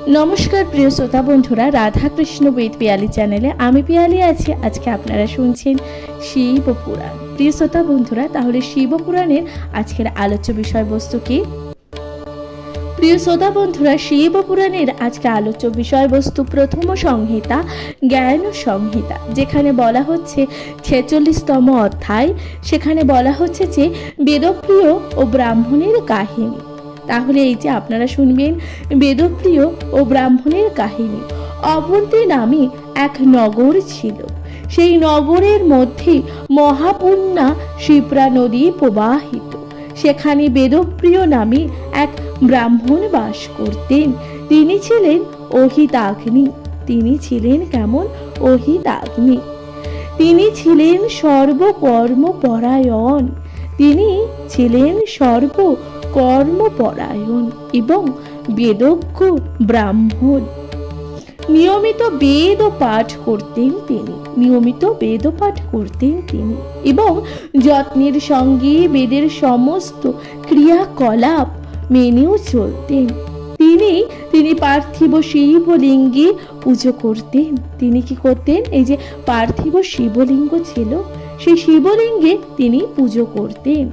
नमस्कार प्रिय श्रोता बंधुरा राधा कृष्ण विद पियाली चैनेले आमी पियाली आछि। आज के आपनारा शुनछेन शिव पुराण। प्रिय श्रोता बंधुरा ताहले शिव पुराणेर आजकेर आलोच्य विषयबस्तु कि? प्रिय श्रोता बंधुरा शिव पुराणेर आजके आलोच्य विषयबस्तु प्रथम संहिता ज्ञान संहिता, जेखाने बला हच्छे 46तम अध्याय। सेखाने बला हच्छे जे वेदप्रिय ओ ब्राह्मणेर काहिनी। ताहले এই যে আপনারা শুনবেন বেদপ্রিয় ও ব্রাহ্মণের কাহিনী। অবন্তী নামে এক নগর ছিল। সেই নগরের মধ্যে মহাপূর্ণা শিপ্রা নদী প্রবাহিত। সেখানে বেদপ্রিয় নামে এক ব্রাহ্মণ বাস করতেন। তিনি ছিলেন অহিতাগ্নি। তিনি ছিলেন কেমন? অহিতাগ্নি। তিনি ছিলেন সর্বকর্মপরায়ণ। তিনি ছিলেন কর্মপরায়ণ এবং বেদজ্ঞ ব্রাহ্মণ। নিয়মিত বেদ পাঠ করতেন তিনি এবং যত্নের সঙ্গে বেদের সমস্ত ক্রিয়াকলাপ মেনেও চলতেন। তিনি পার্থিব শিবলিঙ্গে পুজো করতেন। তিনি কি করতেন? এই যে পার্থিব শিবলিঙ্গ ছিল, সেই শিবলিঙ্গে তিনি পুজো করতেন।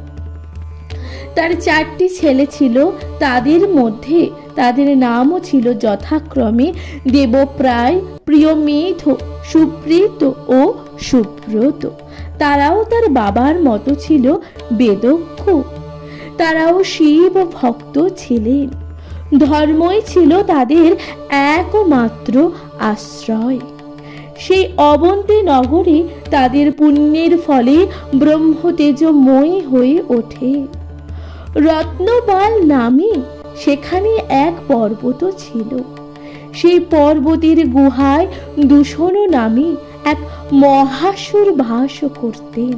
তার 4টি ছেলে ছিল। তাদের মধ্যে তাদের নামও ছিল যথাক্রমে দেবপ্রায়, প্রিয়মেধ, সুপ্রীত ও সুব্রত। তারাও তার বাবার মতো ছিল বেদজ্ঞ। তারাও শিব ভক্ত ছিলেন। ধর্মই ছিল তাদের একমাত্র আশ্রয়। সেই অবন্তী নগরে তাদের পুণ্যের ফলে ব্রহ্মতেজময় হয়ে ওঠে। রত্নবাল নামে সেখানে এক পর্বত ছিল। সেই পর্বতের গুহায় দূষণ নামে এক মহাসুর বাস করতেন।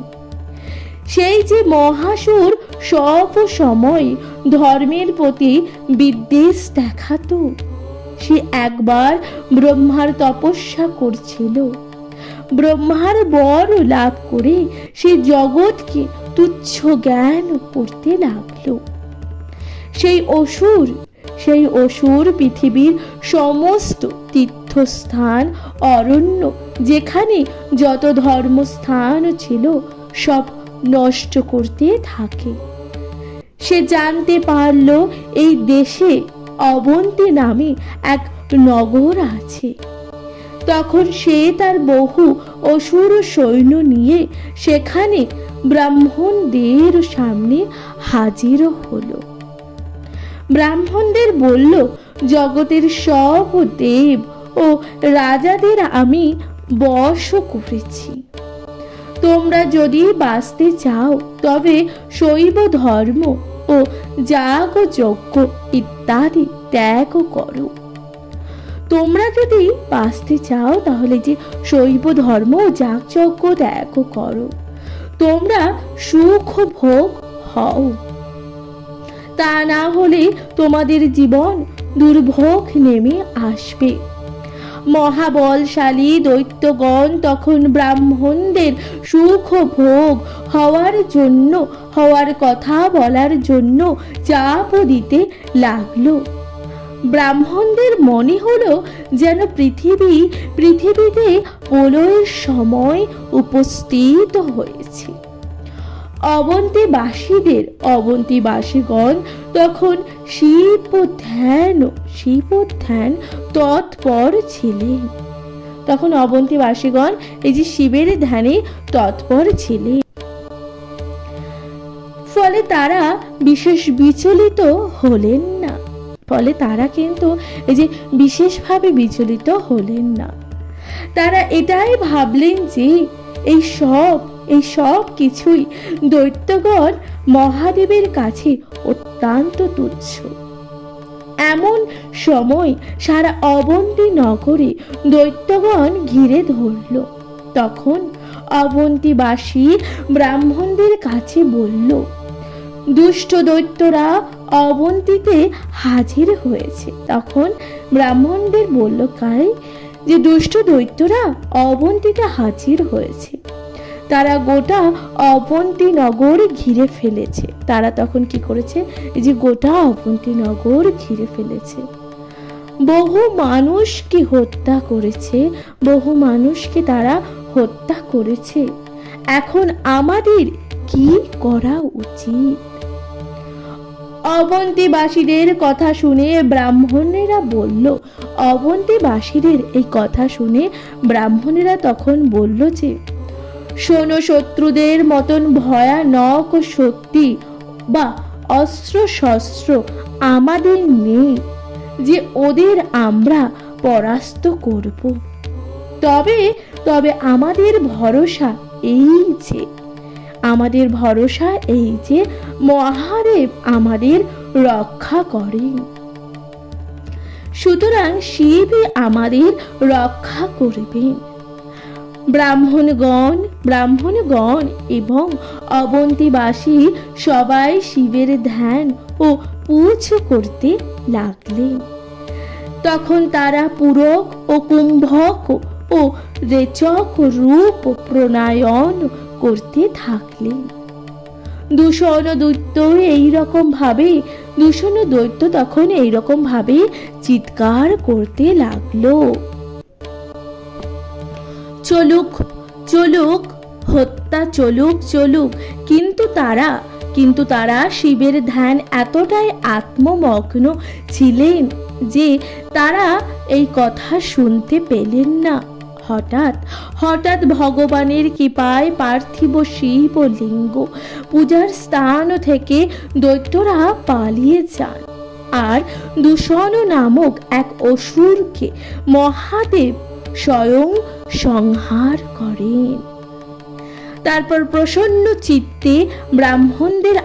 সেই যে মহাসুর সব সময় ধর্মের প্রতি বিদ্বেষ দেখাতো। সে একবার ব্রহ্মার তপস্যা করছিল। ব্রহ্মার বর লাভ করে সে জগৎকে তুচ্ছ জ্ঞান করতে লাগলো। সেই অসুর পৃথিবীর সমস্ত তীর্থস্থান, অরণ্য, যেখানে যত ধর্মস্থান ছিল সব নষ্ট করতে থাকে। সে জানতে পারল এই দেশে অবন্তী নামে এক নগর আছে। তখন সে তার বহু অসুর সৈন্য নিয়ে সেখানে ব্রাহ্মণদের সামনে হাজির হলো। ব্রাহ্মণদের বলল, জগতের সব দেব ও রাজাদের আমি বশ করেছি। তোমরা যদি বাঁচতে চাও তবে শৈব ধর্ম ও যাগ যজ্ঞ ইত্যাদি ত্যাগ করো। তোমরা যদি বাঁচতে চাও তাহলে যে শৈব ধর্ম ও যাগ যজ্ঞ ত্যাগ করো। তোমরা সুখ ভোগ হও, তা না হলে তোমাদের জীবন দুর্ভোগ নেমে আসবে। মহাবলশালী দৈত্যগণ তখন ব্রাহ্মণদের সুখ ভোগ হওয়ার কথা বলার জন্য চাপ দিতে লাগলো। ব্রাহ্মণদের মনে হলো যেন পৃথিবীতে প্রলয়ের সময় উপস্থিত হয়েছে। অবন্তীবাসীগণ তখন শিব ধ্যান তৎপর ছিলেন। তখন অবন্তীবাসীগণ এই যে শিবের ধ্যানে তৎপর ছিলেন। ফলে তারা বিশেষ বিচলিত হলেন না। বিশেষভাবে বিচলিত হলেন না। তারা এটাই ভাবলেন যে এই সব কিছুই দৈত্যগণ মহাদেবের কাছে অত্যন্ত তুচ্ছ। এমন সময় সারা অবন্তী নগরে দৈত্যগণ ঘিরে ধরল। তখন অবন্তীবাসী ব্রাহ্মণদের কাছে বলল, দুষ্ট দৈত্যরা অবন্তীতে হাজির হয়েছে। তখন ব্রাহ্মণদের বলল, কাই যে দুষ্ট দৈত্যরা অবন্তীতে হাজির হয়েছে। তারা গোটা অবন্তী নগর ঘিরে ফেলেছে। তারা তখন কি করেছে? এই যে গোটা অবন্তী নগর ঘিরে ফেলেছে। বহু মানুষকে হত্যা করেছে, বহু মানুষকে তারা হত্যা করেছে। এখন আমাদের কি করা উচিত? অবন্তীবাসীদের কথা শুনে ব্রাহ্মণেরা বলল, অবন্তীবাসীদের এই কথা শুনে ব্রাহ্মণেরা তখন বলল যে, শোনো, শত্রুদের মতন ভয়ানক শক্তি বা অস্ত্র শস্ত্র আমাদের নেই যে ওদের আমরা পরাস্ত করব। তবে আমাদের ভরসা এই যে মহাদেব আমাদের রক্ষা করেন। সুতরাং শিবই আমাদের রক্ষা করবেন। ব্রাহ্মণগণ এবং অবন্তীবাসী সবাই শিবের ধ্যান ও পূজা করতে লাগলেন। তখন তারা পূরক ও কুম্ভক ও রেচক রূপ প্রণয়ন করতে থাকলেন। দূষণ দৈত্য তখন এইরকম ভাবে চিৎকার করতে লাগলো, চলুক চলুক, হত্যা চলুক চলুক। কিন্তু তারা শিবের ধ্যান এতটাই আত্মমগ্ন ছিলেন যে তারা এই কথা শুনতে পেলেন না। হঠাৎ ভগবানের কৃপায় পার্থিব শিবলিঙ্গ পূজার স্থান থেকে দৈত্যরা পালিয়ে যান আর দূষণ নামক এক অসুরকে মহাদেব স্বয়ং সংহার করেন। তারপর প্রসন্ন চিত্তে ব্রাহ্মণদের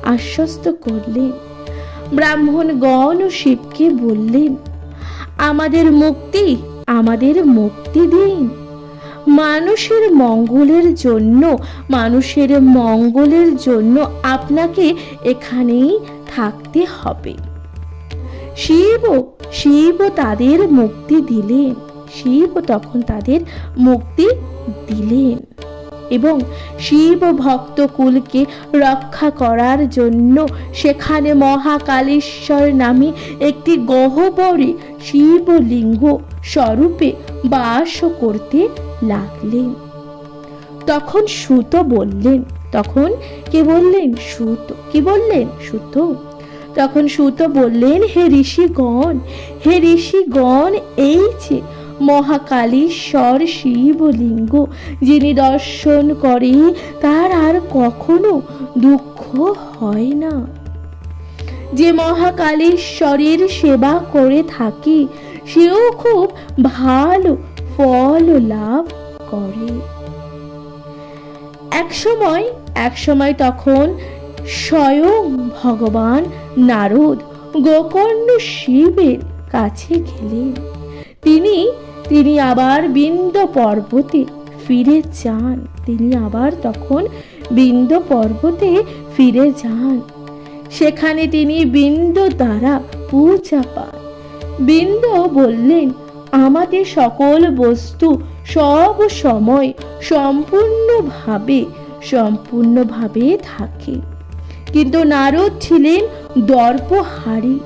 আশ্বস্ত করলেন। ব্রাহ্মণগণ শিবকে বললেন, আমাদের মুক্তি দিন। মানুষের মঙ্গলের জন্য আপনাকে এখানেই থাকতে হবে। শিব তাদের মুক্তি দিলেন। এবং শিব ভক্ত কুলকে রক্ষা করার জন্য সেখানে মহাকালেশ্বর নামে একটি গহ্বরে শিবলিঙ্গ স্বরূপে বাস করতে লাগলেন। তখন সুত বললেন, হে ঋষিগণ, এই যে মহাকালেশ্বর শিবলিঙ্গ, যিনি দর্শন করে তার আর কখনো দুঃখ হয় না। যে মহাকালেশ্বরের সেবা করে থাকে সেও খুব ভালো ফল লাভ করে। এক সময় তখন স্বয়ং ভগবান নারদ গোকর্ণ শিবের কাছে গেলেন। তিনি আবার বিন্ধ্য পর্বতে ফিরে যান। সেখানে তিনি বিন্ধ্য দ্বারা পূজা পান। বিন্ধ্য বললেন, আমাদের সকল বস্তু সব সময় সম্পূর্ণভাবে থাকে, কিন্তু নারদ ছিলেন দর্পহারী।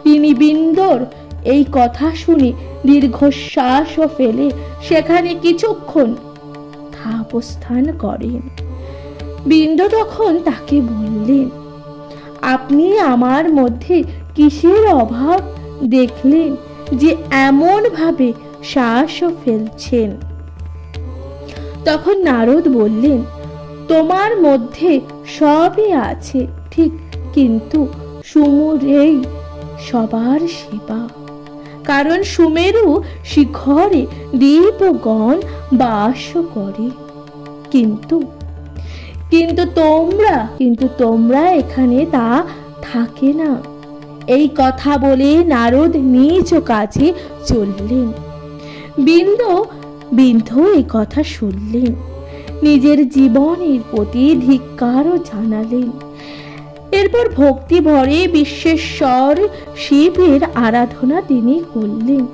তিনি বিন্ধ্যর এই কথা শুনে দীর্ঘশ্বাস ফেলে সেখানে কিছুক্ষণ অবস্থান করেন। বিন্ধ্য তখন তাকে বললেন, আপনি আমার মধ্যে কিসের অভাব দেখলেন যে এমন ভাবে শ্বাস ফেলছেন? তখন নারদ বললেন, তোমার মধ্যে সবই আছে ঠিক, কিন্তু সুমেরুই সবার সেবা। কারণ সুমেরু শিখরে দেবগণ বাস করে, কিন্তু তোমরা এখানে তা থাকে না। এই কথা বলে নারদ নিজ কাছে চললেন। বিন্ধ্য এই কথা শুনলেন, নিজের জীবনের প্রতি ধিক্কারও জানালেন। এরপর ভক্তি ভরে বিশ্বেশ্বর শিবের আরাধনা তিনি করলেন।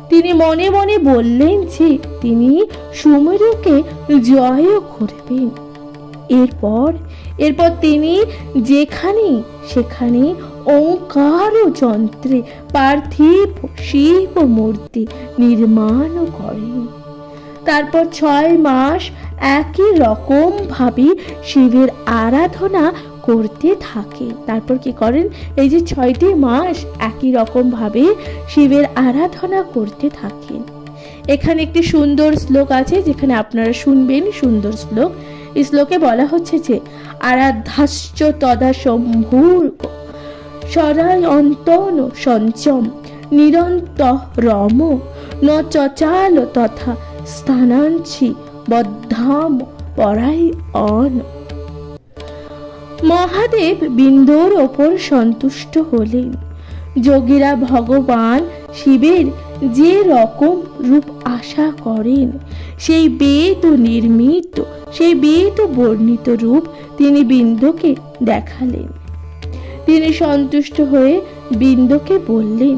তিনি মনে মনে বললেন যে তিনি সুমেরুকে জয় করবেন। এরপর তিনি যেখানে সেখানে ওঙ্কার যন্ত্রে পার্থিব শিব মূর্তি নির্মাণ করেন। তারপর 6 মাস একই রকম ভাবে শিবের আরাধনা করতে থাকে। তারপর কি করেন, এই যে 6টি মাস একই রকম ভাবে শিবের আরাধনা করতে থাকেন। এখানে একটি সুন্দর শ্লোক আছে, যেখানে আপনারা শুনবেন সুন্দর শ্লোক। এই শ্লোকে বলা হচ্ছে যে আরাধ্যাশ্চ তদা শম্ভুর সরায়ন্তন সঞ্চম নিরন্তরম ন চচাল তথা স্থানাঞ্চি বদ্ধাম পরাই অন। মহাদেব বিন্দুর ওপর সন্তুষ্ট হলেন। যোগীরা ভগবান শিবের যে রকম রূপ আশা করেন, সেই বেদ নির্মিত, সেই বেদ বর্ণিত রূপ তিনি বিন্দুকে দেখালেন। তিনি সন্তুষ্ট হয়ে বিন্দুকে বললেন,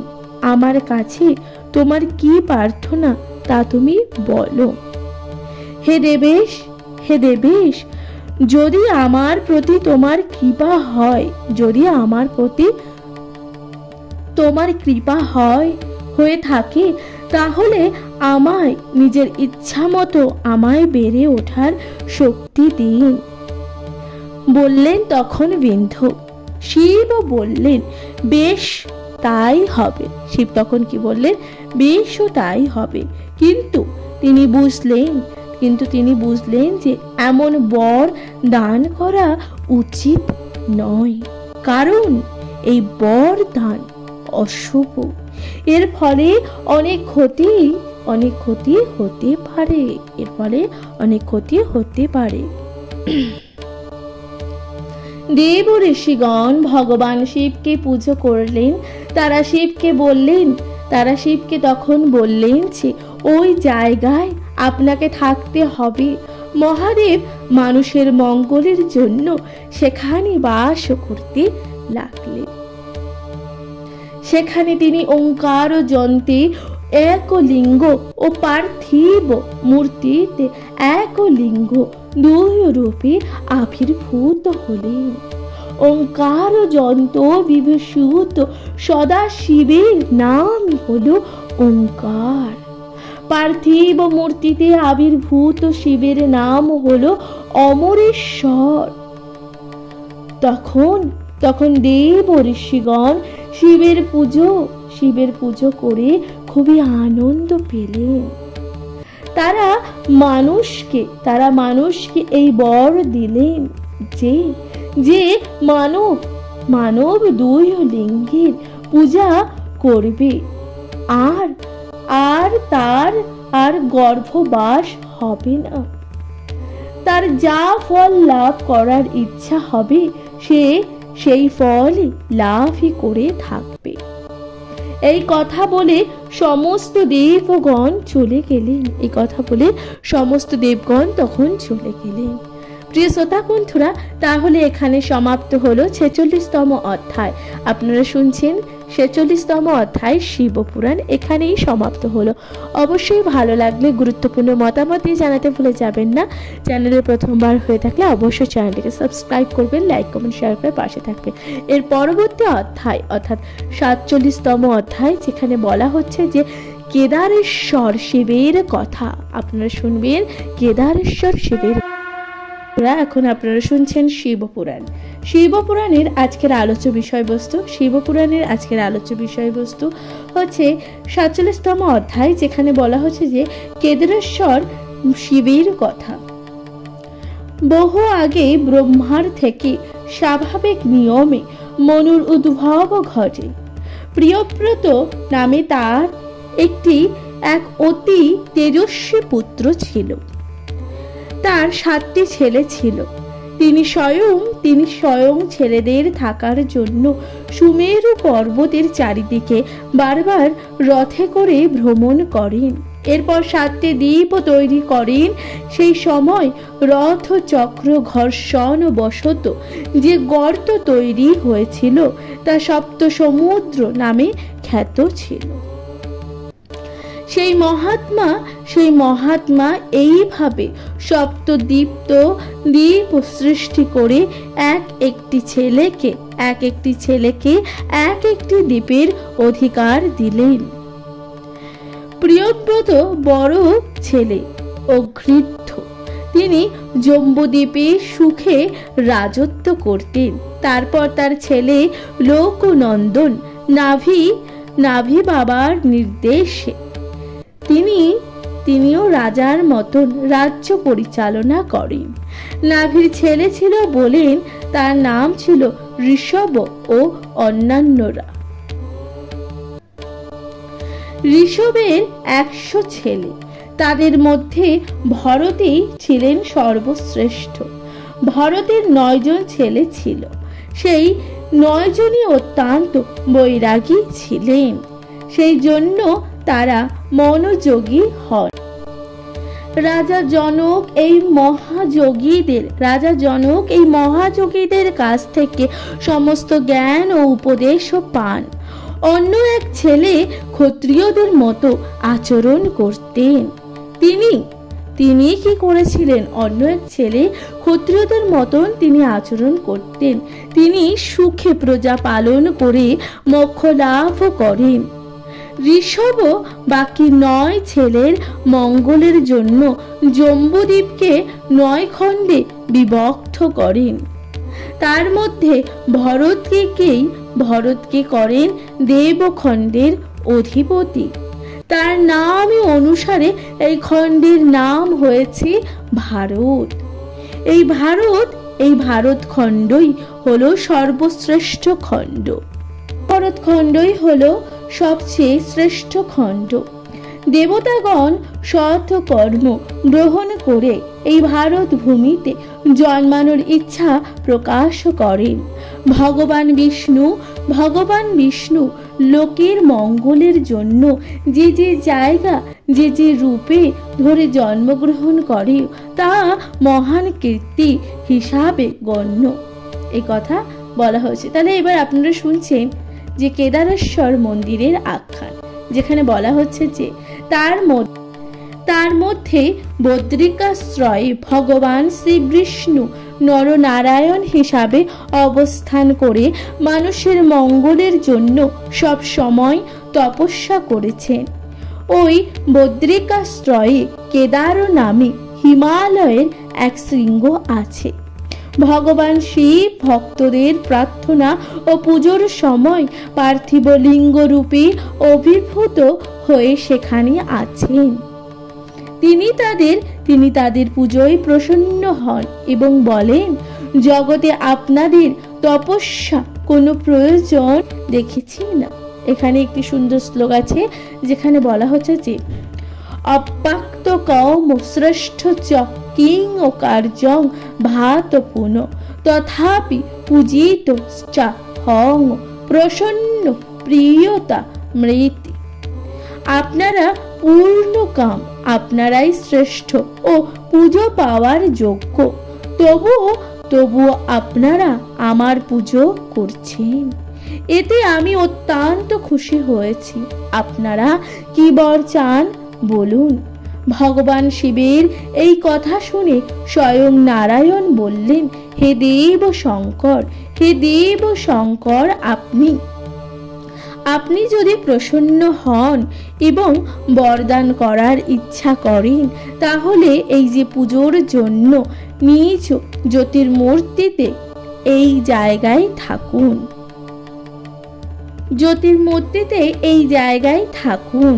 আমার কাছে তোমার কি প্রার্থনা তা তুমি বলো। হে দেবেশ, যদি আমার প্রতি তোমার কৃপা হয়, যদি আমার প্রতি তোমার কৃপা হয়ে থাকে, তাহলে আমায় নিজের ইচ্ছা মতো আমায় বেড়ে ওঠার শক্তি দিন। বললেন তখন বিন্ধু। শিব বললেন, বেশ তাই হবে। শিব তখন কি বললেন, বেশ তাই হবে। কিন্তু তিনি বুঝলেন যে এমন বর দান করা উচিত নয়, কারণ এই বর দান অশুভ। এর ফলে অনেক ক্ষতি হতে পারে। দেব ঋষিগণ ভগবান শিবকে পুজো করলেন। তারা শিবকে তখন বললেন যে ওই জায়গায় আপনাকে থাকতে হবে। মহাদেব মানুষের মঙ্গলের জন্য সেখানে বাস করতে লাগলেন। সেখানে তিনি ওঙ্কার যন্ত্রে একলিঙ্গ ও পার্থিব মূর্তিতে একলিঙ্গ 2 রূপে আবির্ভূত হলেন। ওঙ্কার যন্ত্র বিভূষিত সদা শিবের নাম হলো ওঙ্কার। পার্থিব মূর্তিতে আবির্ভূত শিবের নাম হলো অমরেশ্বর। তখন দেব ঋষিগণ শিবের পুজো করে খুবই আনন্দ পেলেন। তারা মানুষকে এই বর দিলেন যে মানব 2 লিঙ্গের পূজা করবে, আর গর্ভবাস হবে না। তার যা ফল লাভ করার ইচ্ছা হবে সেই ফল লাভই করে থাকবে। এই কথা বলে সমস্ত দেবগণ তখন চলে গেলেন। প্রিয় শ্রোতা বন্ধুরা, তাহলে এখানে সমাপ্ত হলো 46তম অধ্যায়। আপনারা শুনছেন 46তম অধ্যায় শিবপুরাণ এখানেই সমাপ্ত হলো। অবশ্যই ভালো লাগলে গুরুত্বপূর্ণ মতামত দিয়ে জানাতে ভুলে যাবেন না। চ্যানেলে প্রথমবার হয়ে থাকলে অবশ্যই চ্যানেলটিকে সাবস্ক্রাইব করবেন, লাইক কমেন্ট শেয়ার করে পাশে থাকবেন। এর পরবর্তী অধ্যায় অর্থাৎ 47তম অধ্যায়, যেখানে বলা হচ্ছে যে কেদারেশ্বর শিবের কথা। আপনারা শুনবেন কেদারেশ্বর শিবের। এখন আপনারা শুনছেন শিবপুরাণের আজকের আলোচ্য বিষয়বস্তু হচ্ছে 47তম অধ্যায়, যেখানে বলা হচ্ছে যে কেদারেশ্বর শিবের কথা। বহু আগে ব্রহ্মার থেকে স্বাভাবিক নিয়মে মনুর উদ্ভব ঘটে। প্রিয়ব্রত নামে তার এক অতি তেজস্বী পুত্র ছিল। তার 7টি ছেলে ছিল। তিনি স্বয়ং ছেলেদের থাকার জন্য সুমেরু পর্বতের চারিদিকে বারবার রথে করে ভ্রমণ করেন। এরপর 7টি দ্বীপ তৈরি করেন। সেই সময় রথ চক্র ঘর্ষণ বশত যে গর্ত তৈরি হয়েছিল তা সপ্ত সমুদ্র নামে খ্যাত ছিল। সেই মহাত্মা এইভাবে সপ্তদীপ্ত দ্বীপ সৃষ্টি করে এক একটি ছেলেকে এক একটি দ্বীপের অধিকার দিলেন। প্রিয়ব্রত বড় ছেলে ও ঘৃদ্ধ, তিনি জম্বুদ্বীপে সুখে রাজত্ব করতেন। তারপর তার ছেলে লোকনন্দন নাভি বাবার নির্দেশে তিনিও রাজার মতন রাজ্য পরিচালনা করেন। নাভির ছেলে ছিল বলেন তার নাম ছিল ঋষভ ও অন্যান্যরা। ঋষভের 100 ছেলে, তাদের মধ্যে ভরতই ছিলেন সর্বশ্রেষ্ঠ। ভরতের 9 জন ছেলে ছিল, সেই 9 জনই অত্যন্ত বৈরাগী ছিলেন, সেই জন্য তারা মনোযোগী হন। রাজা জনক এই মহাযোগীদের কাছ থেকে সমস্ত জ্ঞান ও উপদেশও পান। অন্য এক ছেলে ক্ষত্রিয়দের মতো আচরণ করতেন। তিনি কি করেছিলেন? অন্য এক ছেলে ক্ষত্রিয়দের মতন তিনি আচরণ করতেন। তিনি সুখে প্রজা পালন করে মোক্ষ লাভ করেন। ঋষভ বাকি 9 ছেলের মঙ্গলের জন্য জম্বুদ্বীপকে 9 খণ্ডে বিভক্ত করেন। তার মধ্যে ভরতকে করেন দেবখণ্ডের অধিপতি। তার নাম অনুসারে এই খণ্ডের নাম হয়েছে ভারত। এই ভারত খণ্ডই হলো সর্বশ্রেষ্ঠ খণ্ড। ভারত খণ্ডই হলো সবচেয়ে শ্রেষ্ঠ খণ্ড। দেবতাগণ সৎ কর্ম গ্রহণ করে এই ভারত ভূমিতে জন্মানোর ইচ্ছা প্রকাশ করেন। ভগবান বিষ্ণু লোকের মঙ্গলের জন্য যে জায়গা যে রূপে ধরে জন্মগ্রহণ করে তা মহান কীর্তি হিসাবে গণ্য, এই কথা বলা হয়েছে। তাহলে এবার আপনারা শুনছেন যে কেদারেশ্বর মন্দিরের আখ্যান, যেখানে বলা হচ্ছে যে তার মধ্যে বদ্রিকাশ্রয়ে ভগবান শ্রী বিষ্ণু নরনারায়ণ হিসাবে অবস্থান করে মানুষের মঙ্গলের জন্য সব সময় তপস্যা করেছেন। ওই বদ্রিকাশ্রয়ে কেদার নামে হিমালয়ের এক শৃঙ্গ আছে। ভগবান শিব ভক্তদের প্রার্থনা ও পুজোর সময় পার্থিব লিঙ্গ রূপে অভিভূত হয়ে সেখানে আছেন। তিনি তাদের পুজোয় প্রসন্ন হন এবং বলেন, জগতে আপনাদের তপস্যা কোনো প্রয়োজন দেখেছি না। এখানে একটি সুন্দর শ্লোক আছে যেখানে বলা হচ্ছে যে অপ্রাক্ত কৌম শ্রেষ্ঠ চ কিং ও কার্যং ভাত পুন তথাপি পূজিত চা হং প্রসন্ন প্রিয়তা মৃতি। আপনারা পূর্ণ কাম, আপনারাই শ্রেষ্ঠ ও পুজো পাওয়ার যোগ্য, তবুও আপনারা আমার পুজো করছেন, এতে আমি অত্যন্ত খুশি হয়েছি। আপনারা কি বর চান বলুন। ভগবান শিবের এই কথা শুনে স্বয়ং নারায়ণ বললেন, হে দেব শঙ্কর, আপনি যদি প্রসন্ন হন এবং বরদান করার ইচ্ছা করেন, তাহলে এই যে পুজোর জন্য নিজ জ্যোতির্মূর্তিতে এই জায়গায় থাকুন।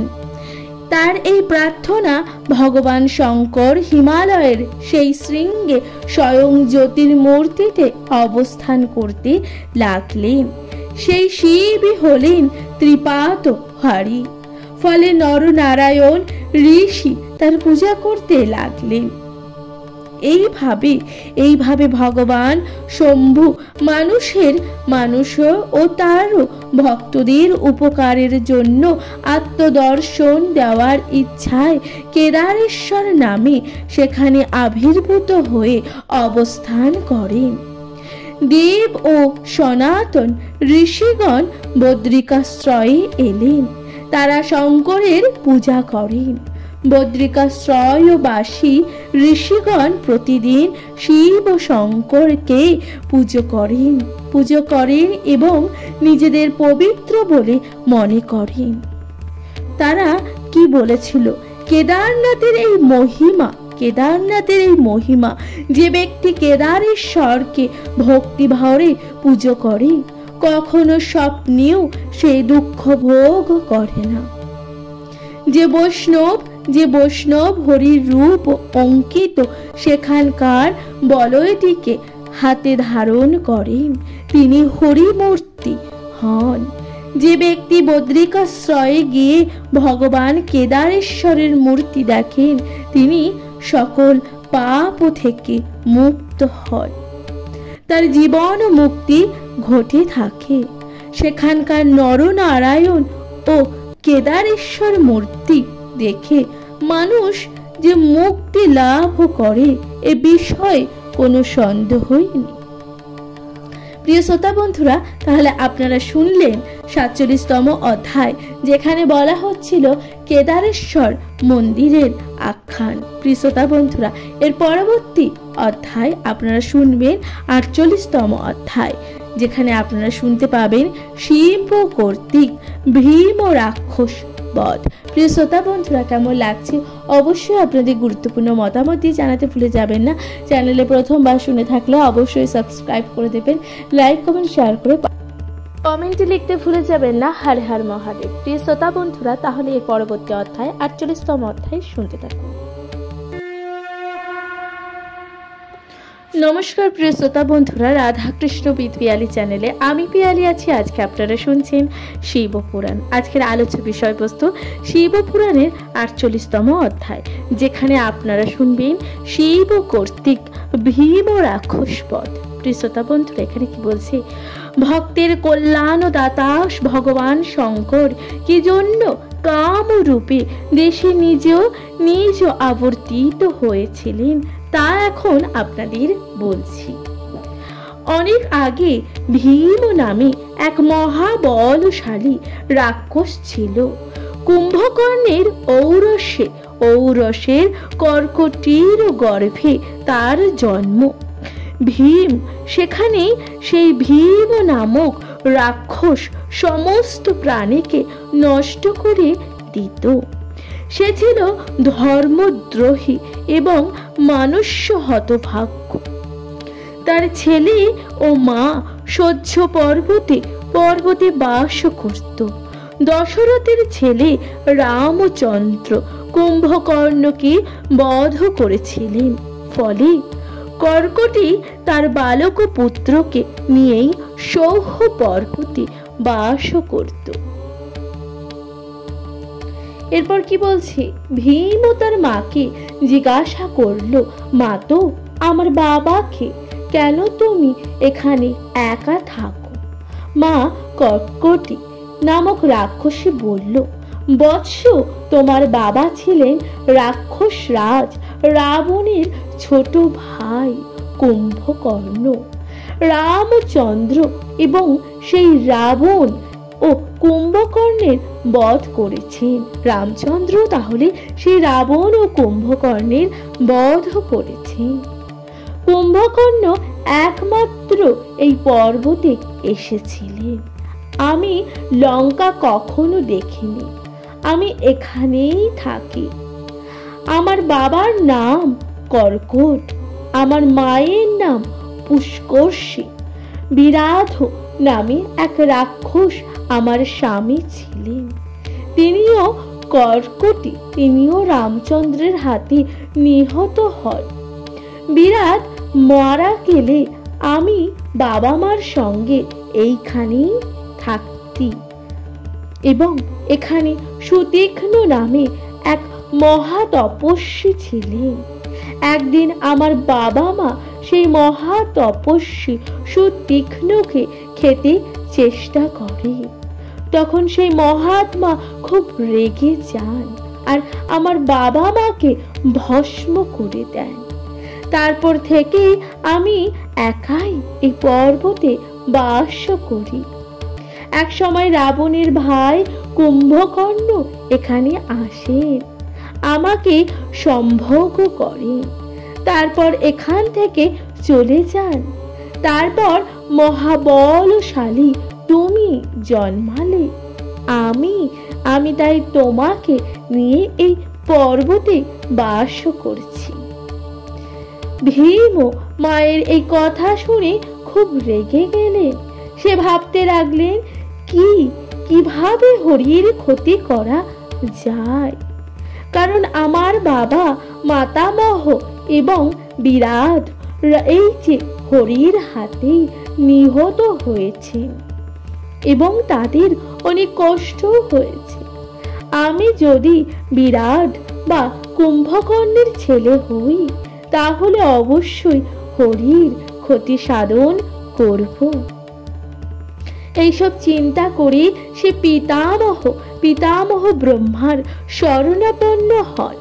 তার এই প্রার্থনা ভগবান শঙ্কর হিমালয়ের সেই শৃঙ্গে স্বয়ং জ্যোতির্মূর্তিতে অবস্থান করতে লাগলেন। সেই শিবই হলেন ত্রিপাদহারী। ফলে নরনারায়ণ ঋষি তার পূজা করতে লাগলেন। এইভাবে ভগবান শম্ভু মানুষ ও তার ভক্তদের উপকারের জন্য আত্মদর্শন দেওয়ার ইচ্ছায় কেদারেশ্বর নামে সেখানে আবির্ভূত হয়ে অবস্থান করেন। দেব ও সনাতন ঋষিগণ বদ্রিকাশ্রয়ে এলেন। তারা শঙ্করের পূজা করেন। বদ্রিকাশ্রয়বাসী ঋষিগণ প্রতিদিন শিব ও শঙ্করকে পুজো করেন এবং নিজেদের পবিত্র বলে মনে করেন। তারা কি বলেছিল? কেদারনাথের এই মহিমা, যে ব্যক্তি কেদারেশ্বরকে ভক্তি ভরে পুজো করে কখনো স্বপ্নেও সে দুঃখ ভোগ করে না। যে বৈষ্ণব হরির রূপ অঙ্কিত সেখানকার বলয়টিকে হাতে ধারণ করেন তিনি হরিমূর্তি হন। যে ব্যক্তি বদ্রিকাশ্রয়ে গিয়ে ভগবান কেদারেশ্বরের মূর্তি দেখেন তিনি সকল পাপ থেকে মুক্ত হন, তার জীবন মুক্তি ঘটে থাকে। সেখানকার নরনারায়ণ ও কেদারেশ্বর মূর্তি দেখে মানুষ যে মুক্তি লাভ করে এ বিষয়ে কোনো সন্দেহই নেই। প্রিয় শ্রোতা বন্ধুরা, তাহলে আপনারা শুনলেন 47তম অধ্যায়, যেখানে বলা হচ্ছিল কেদারেশ্বর মন্দিরের আখ্যান। প্রিয় শ্রোতা বন্ধুরা, এর পরবর্তী অধ্যায় আপনারা শুনবেন 48তম অধ্যায়, যেখানে আপনারা শুনতে পাবেন শিব কর্তৃক ভীম ও রাক্ষস বধ। প্রিয় শ্রোতা বন্ধুরা, কেমন লাগছে অবশ্যই আপনাদের গুরুত্বপূর্ণ মতামত দিয়ে জানাতে ভুলে যাবেন না। চ্যানেলে প্রথমবার শুনে থাকলে অবশ্যই সাবস্ক্রাইব করে দেবেন, লাইক কমেন্ট শেয়ার করে কমেন্টে লিখতে ভুলে যাবেন না। হর হর মহাদেব। প্রিয় শ্রোতা বন্ধুরা, তাহলে এর পরবর্তী অধ্যায় 48তম অধ্যায় শুনতে থাকুন। নমস্কার প্রিয় শ্রোতা বন্ধুরা, রাধাকৃষ্ণ বিদ পিয়ালি চ্যানেলে আমি পিয়ালি আছি। আজকে আপনারা শুনছেন শিবপুরাণ। আজকের আলোচ্য বিষয়বস্তু শিবপুরাণের 48তম অধ্যায়, যেখানে আপনারা শুনবেন শিব কর্তৃক ভীম ও রাক্ষস বধ। প্রিয় শ্রোতা বন্ধুরা, এখানে কি বলছে? ভক্তের কল্যাণ দাতা ভগবান শঙ্কর কি জন্য কাম রূপে দেশে নিজ আবর্তিত হয়েছিলেন তা এখন আপনাদের বলছি। অনেক আগে ভীম নামে এক মহাবলশালী রাক্ষস ছিল। কুম্ভকর্ণের ঔরসের কর্কটির গর্ভে তার জন্ম। ভীম সেখানে সেই ভীম নামক রাক্ষস সমস্ত প্রাণীকে নষ্ট করে দিত। সে ছিল ধর্মদ্রোহী এবং মনুষ্য হতভাগ্য। তার ছেলে ও মা সহ্য পর্বতে বাস করত। দশরথের ছেলে রামচন্দ্র কুম্ভকর্ণকে বধ করেছিলেন। ফলে কর্কটি তার বালক পুত্রকে নিয়েই সৌহ পর্বতে বাস করত। এরপর কি বলছে? ভীম তার মাকে জিজ্ঞাসা করলো, মা তো আমার বাবাকে, কেন তুমি এখানে একা থাকো? মা কর্কটি নামক রাক্ষসী বলল, বৎস, তোমার বাবা ছিলেন রাক্ষস রাজ রাবণের ছোট ভাই কুম্ভকর্ণ। রামচন্দ্র এবং সেই রাবণ ও কুম্ভকর্ণের বধ করেছেন। রামচন্দ্র তাহলে সেই রাবণ ও কুম্ভকর্ণের বধ করেছেন। কুম্ভকর্ণ একমাত্র এই পর্বতে এসেছিলেন। আমি লঙ্কা কখনো দেখিনি, আমি এখানেই থাকি। আমার বাবার নাম কর্কট, আমার মায়ের নাম পুষ্কর্ষী। বিরাধ নামে এক রাক্ষস আমার স্বামী ছিলেন, তিনিও কর্কটি, তিনিও রামচন্দ্রের হাতে নিহত হন। বিরাট মারা গেলে আমি বাবা মার সঙ্গে এইখানেই থাকতি এবং এখানে সুতীক্ষ্ণ নামে এক মহা তপস্বী ছিলেন। একদিন আমার বাবা মা সেই মহা তপস্বী সুতীক্ষ্ণকে খেতে চেষ্টা করে। তখন সেই মহাত্মা খুব রেগে যান আর আমার বাবা মাকে ভস্ম করে দেন। তারপর থেকে আমি একাই এই পর্বতে বাস করি। এক সময় রাবণের ভাই কুম্ভকর্ণ এখানে আসেন, আমাকে সম্ভোগ করেন, তারপর এখান থেকে চলে যান। তারপর মহাবলশালী তুমি জন্মালে। আমি তাই তোমাকে নিয়ে এই পর্বতে বাস করছি। ভীম মায়ের এই কথা শুনে খুব রেগে গেলেন। সে ভাবতে লাগলেন, কিভাবে হরির ক্ষতি করা যায়, কারণ আমার বাবা মাতামহ এবং বিরাট এই যে হরির হাতে নিহত হয়েছেন এবং তাদের অনেক কষ্ট হয়েছে। আমি যদি বিরাট বা কুম্ভকর্ণের ছেলে হই, তাহলে অবশ্যই হরির ক্ষতি সাধন করব। এইসব চিন্তা করে সে পিতামহ ব্রহ্মার শরণাপন্ন হন।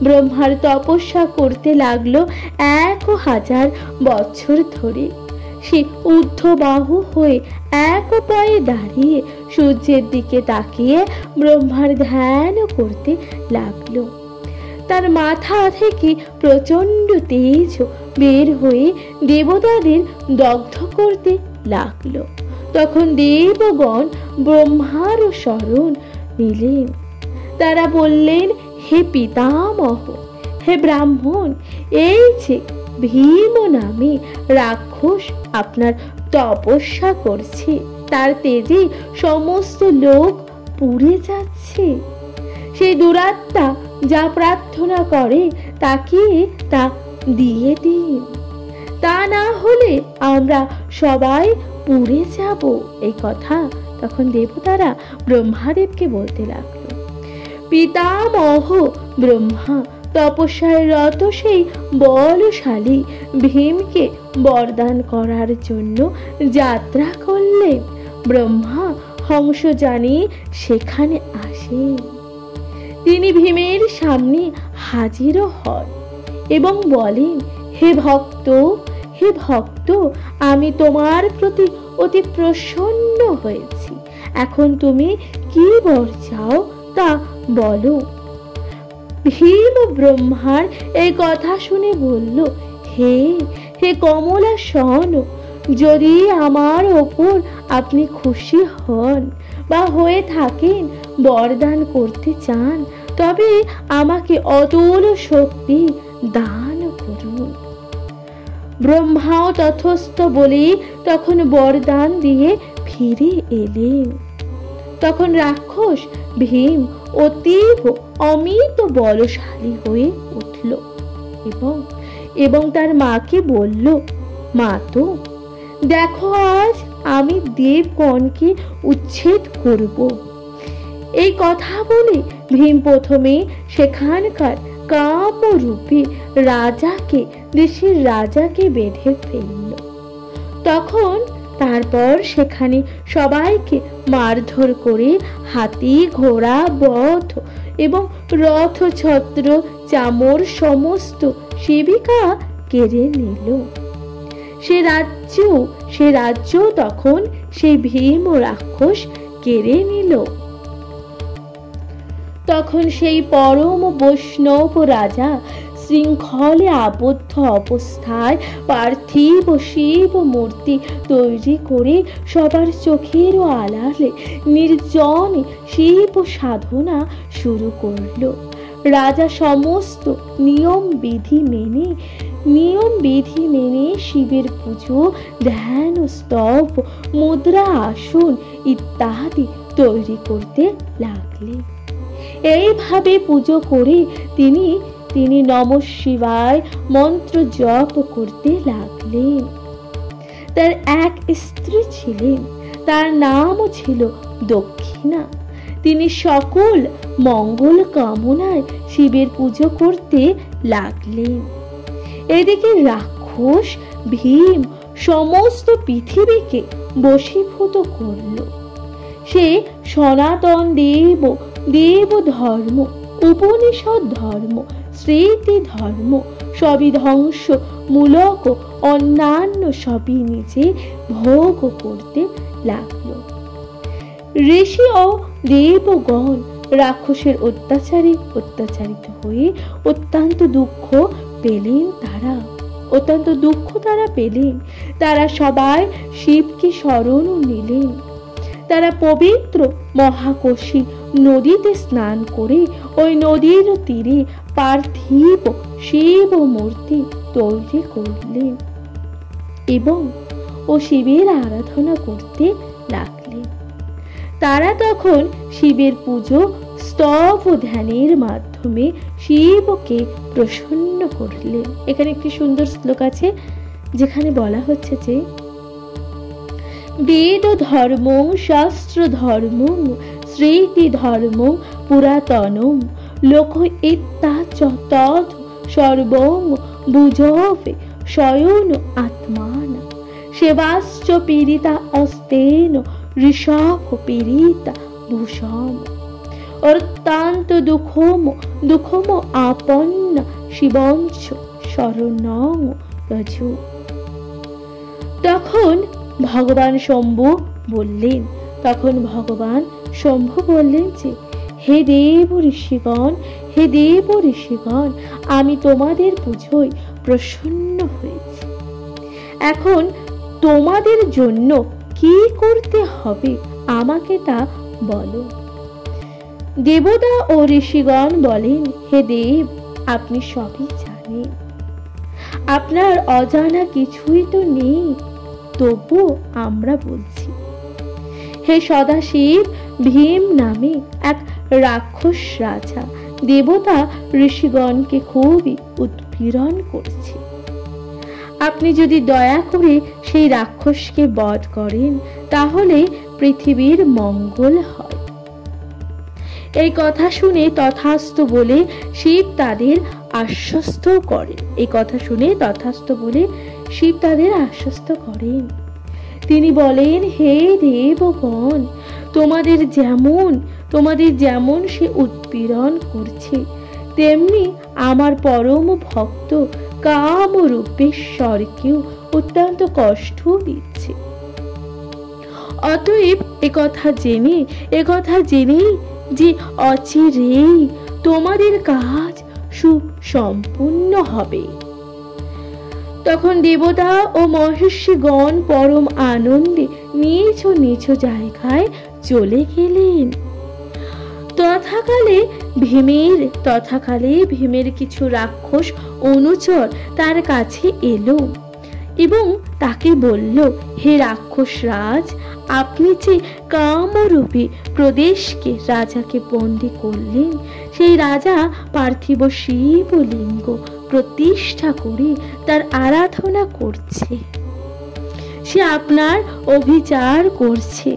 ব্রহ্মার তপস্যা করতে লাগলো 1000 বছর ধরে। সে ঊর্ধ্ববাহু হয়ে এক পায়ে দাঁড়িয়ে সূর্যের দিকে তাকিয়ে ব্রহ্মার ধ্যান করতে লাগলো। তার মাথা থেকে প্রচন্ড তেজ বের হয়ে দেবতাদের দগ্ধ করতে লাগলো। তখন দেবগণ ব্রহ্মার শরণ নিলেন। তারা বললেন, হে পিতামহ, হে ব্রাহ্মণ, এই যে ভীম নামে রাক্ষস আপনার তপস্যা করছে, তার তেজে সমস্ত লোক পুড়ে যাচ্ছে। সেই দুরাত্মা যা প্রার্থনা করে তাকে তা দিয়ে দিন, তা না হলে আমরা সবাই পুড়ে যাব। এই কথা তখন দেবতারা ব্রহ্মাদেবকে বলতে লাগলো। পিতামহ ব্রহ্মা তপস্যায় রত সেই বলশালী ভীমকে বরদান করার জন্য যাত্রা করলেন। ব্রহ্মা হংস জানিয়ে সেখানে আসেন। তিনি ভীমের সামনে হাজির হন এবং বলেন, হে ভক্ত, আমি তোমার প্রতি অতি প্রসন্ন হয়েছি। এখন তুমি কি বর চাও তা বলো। ভীম ব্রহ্মার এই কথা শুনে বলল, হে কমলাসন, যদি আমার ওপর আপনি খুশি হন বা হয়ে থাকেন, বরদান করতে চান, তবে আমাকে অতুল শক্তি দান করুন। ব্রহ্মাও তথস্থ বলে তখন বরদান দিয়ে ফিরে এলেন। তখন রাক্ষস ভীম অতীব অমিত বলশালী হয়ে উঠল এবং তার মাকে বলল, মা তো দেখো, আজ আমি দেবগণকে উচ্ছেদ করব। এই কথা বলে ভীম প্রথমে সেখানকার কামরূপী দেশের রাজাকে বেঁধে ফেলল। তারপর সেখানে সবাইকে মারধর করে হাতি, ঘোড়া, বধ এবং রথ, ছত্র, চামর সমস্ত সেবিকা কেড়ে নিল। সে রাজ্য তখন সেই ভীম রাক্ষস কেড়ে নিল। তখন সেই পরম বৈষ্ণব রাজা শৃঙ্খলে আবদ্ধ অবস্থায় পার্থিব শিব মূর্তি তৈরি করে সবার চোখের আড়ালে নির্জনে শিব সাধনা শুরু করল। রাজা সমস্ত নিয়ম বিধি মেনে শিবের পুজো, ধ্যান, স্তব, মুদ্রা, আসন ইত্যাদি তৈরি করতে লাগলেন। এইভাবে পুজো করে তিনি নমঃ শিবায় মন্ত্র জপ করতে লাগলেন। তার এক স্ত্রী ছিলেন, তার নাম ছিল দক্ষিণা। তিনি সকল মঙ্গল কামনায় শিবের পুজো করতে লাগলেন। এদিকে রাক্ষস ভীম সমস্ত পৃথিবীকে বশীভূত করল। সে সনাতন দেব ধর্ম, উপনিষদ ধর্ম, স্মৃতি ধর্ম সবই ধ্বংস মূলক অন্যান্য সবই নিজে ভোগ করতে লাগলো। ঋষি ও দেবগণ রাক্ষসের অত্যাচারিত হয়ে অত্যন্ত দুঃখ তারা পেলেন। তারা সবাই শিবকে শরণ নিলেন। তারা পবিত্র মহাকোশী নদীতে স্নান করে ওই নদীর তীরে পার্থিব শিব মূর্তি তৈরি করলেন এবং শিবের আরাধনা করতে লাগলেন। তারা তখন শিবের পুজো স্তব ও ধ্যানের মাধ্যমে শিবকে প্রসন্ন করলেন। এখানে একটি সুন্দর শ্লোক আছে যেখানে বলা হচ্ছে যে বেদ ধর্ম শাস্ত্র ধর্ম স্মৃতি ধর্ম পুরাতনম লোক ইত্যাচ তৎ সর্বং বুঝবে স্বয়ং আত্মান সেবাশ্চ পীড়িতা অস্তেন ঋষভ পীড়িতা ভূষম অত্যন্ত দুঃখম আপন্ন শিবঞ্চ শরণং রজু। তখন ভগবান শম্ভু বললেন যে হে দেব ঋষিগণ আমি তোমাদের পুজোয় প্রসন্ন হয়েছি। এখন তোমাদের জন্য কি করতে হবে আমাকে তা বলো। দেবতা ও ঋষিগণ বলেন হে দেব আপনি সবই জানেন, আপনার অজানা কিছুই তো নেই, তবু আমরা বলছি। হে সদাশিব, ভীম নামে এক রাক্ষস রাজা দেবতা ঋষিগণকে খুবই উৎপীড়ন করছে। আপনি যদি দয়া করে সেই রাক্ষসকে বধ করেন তাহলে পৃথিবীর মঙ্গল হয়। এই কথা শুনে তথাস্তু বলে শিব তাদের আশ্বস্ত করেন। তিনি বলেন হে দেবগণ তোমাদের যেমন সে উৎপীড়ন করছে তেমনি আমার পরম ভক্ত কামরূপেশ্বরকেও অত্যন্ত কষ্ট দিচ্ছে। অতএব একথা জেনেই যে অচিরেই তোমাদের কাজ সুসম্পূর্ণ হবে। তখন দেবতা ও মহর্ষিগণ পরম আনন্দে নিজ নিজ জায়গায় চলে গেলেন। তথাকালে ভীমের কিছু রাক্ষস অনুচর তার কাছে এলো এবং তাকে বলল হে রাক্ষস রাজ, আপনি যে কামরূপী প্রদেশকে রাজাকে বন্দী করলেন, সেই রাজা পার্থিব শিবলিঙ্গ প্রতিষ্ঠা করে তার আরাধনা করছে। সে আপনার অভিচার করছে।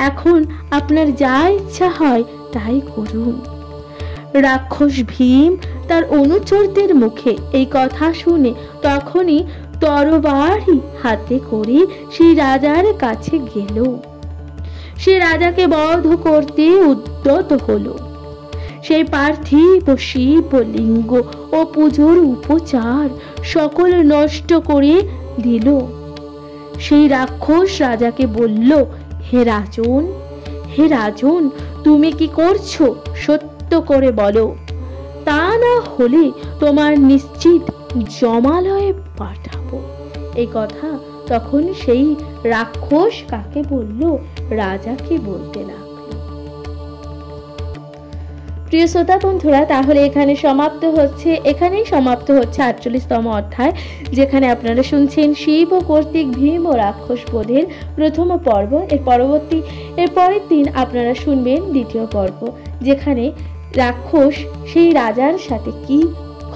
এখন আপনার যা ইচ্ছা হয় তাই করুন। রাক্ষস ভীম তার অনুচরদের মুখে এই কথা শুনে তখনই তরবারি হাতে করে সেই রাজার কাছে গেল। সে রাজাকে বধ করতে উদ্যত হলো। সেই পার্থিব শিবলিঙ্গ ও পুজোর উপচার সকল নষ্ট করে দিল। সেই রাক্ষস রাজাকে বলল হে রাজন তুমি কি করছো সত্য করে বলো, তা না হলে তোমার নিশ্চিত জমালয়ে পাঠাবো। এই কথা তখন সেই রাক্ষস কাকে বলল? রাজাকে বলতে লাগলো। প্রিয় শ্রোতা বন্ধুরা, তাহলে এখানেই সমাপ্ত হচ্ছে 48তম অধ্যায়, যেখানে আপনারা শুনছেন শিব কর্তৃক ভীম ও রাক্ষস বধের প্রথম পর্ব। এর পরের দিন আপনারা শুনবেন দ্বিতীয় পর্ব, যেখানে রাক্ষস সেই রাজার সাথে কি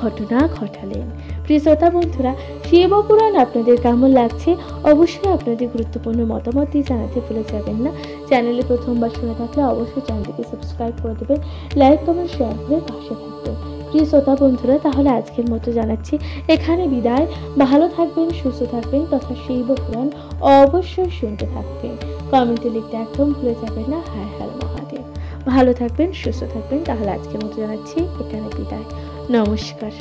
ঘটনা ঘটালেন। প্রিয় শ্রোতা বন্ধুরা, শিব পুরাণ আপনাদের কেমন লাগছে অবশ্যই আপনাদের গুরুত্বপূর্ণ মতামত দিয়ে জানাতে ভুলে যাবেন না। চ্যানেলে প্রথমবার শুনে থাকলে অবশ্যই চ্যানেলটিকে সাবস্ক্রাইব করে দেবেন, লাইক কমেন্ট শেয়ার করে পাশে থাকবেন। প্রিয় শ্রোতা বন্ধুরা, তাহলে আজকের মতো জানাচ্ছি এখানে বিদায়। ভালো থাকবেন, সুস্থ থাকবেন তথা শিব পুরাণ অবশ্যই শুনতে থাকবেন। কমেন্টে লিখতে একদম ভুলে যাবেন না। হ্যাঁ হ্যাঁ মহাদেব। ভালো থাকবেন, সুস্থ থাকবেন। তাহলে আজকের মতো জানাচ্ছি এখানে বিদায়। নমস্কার।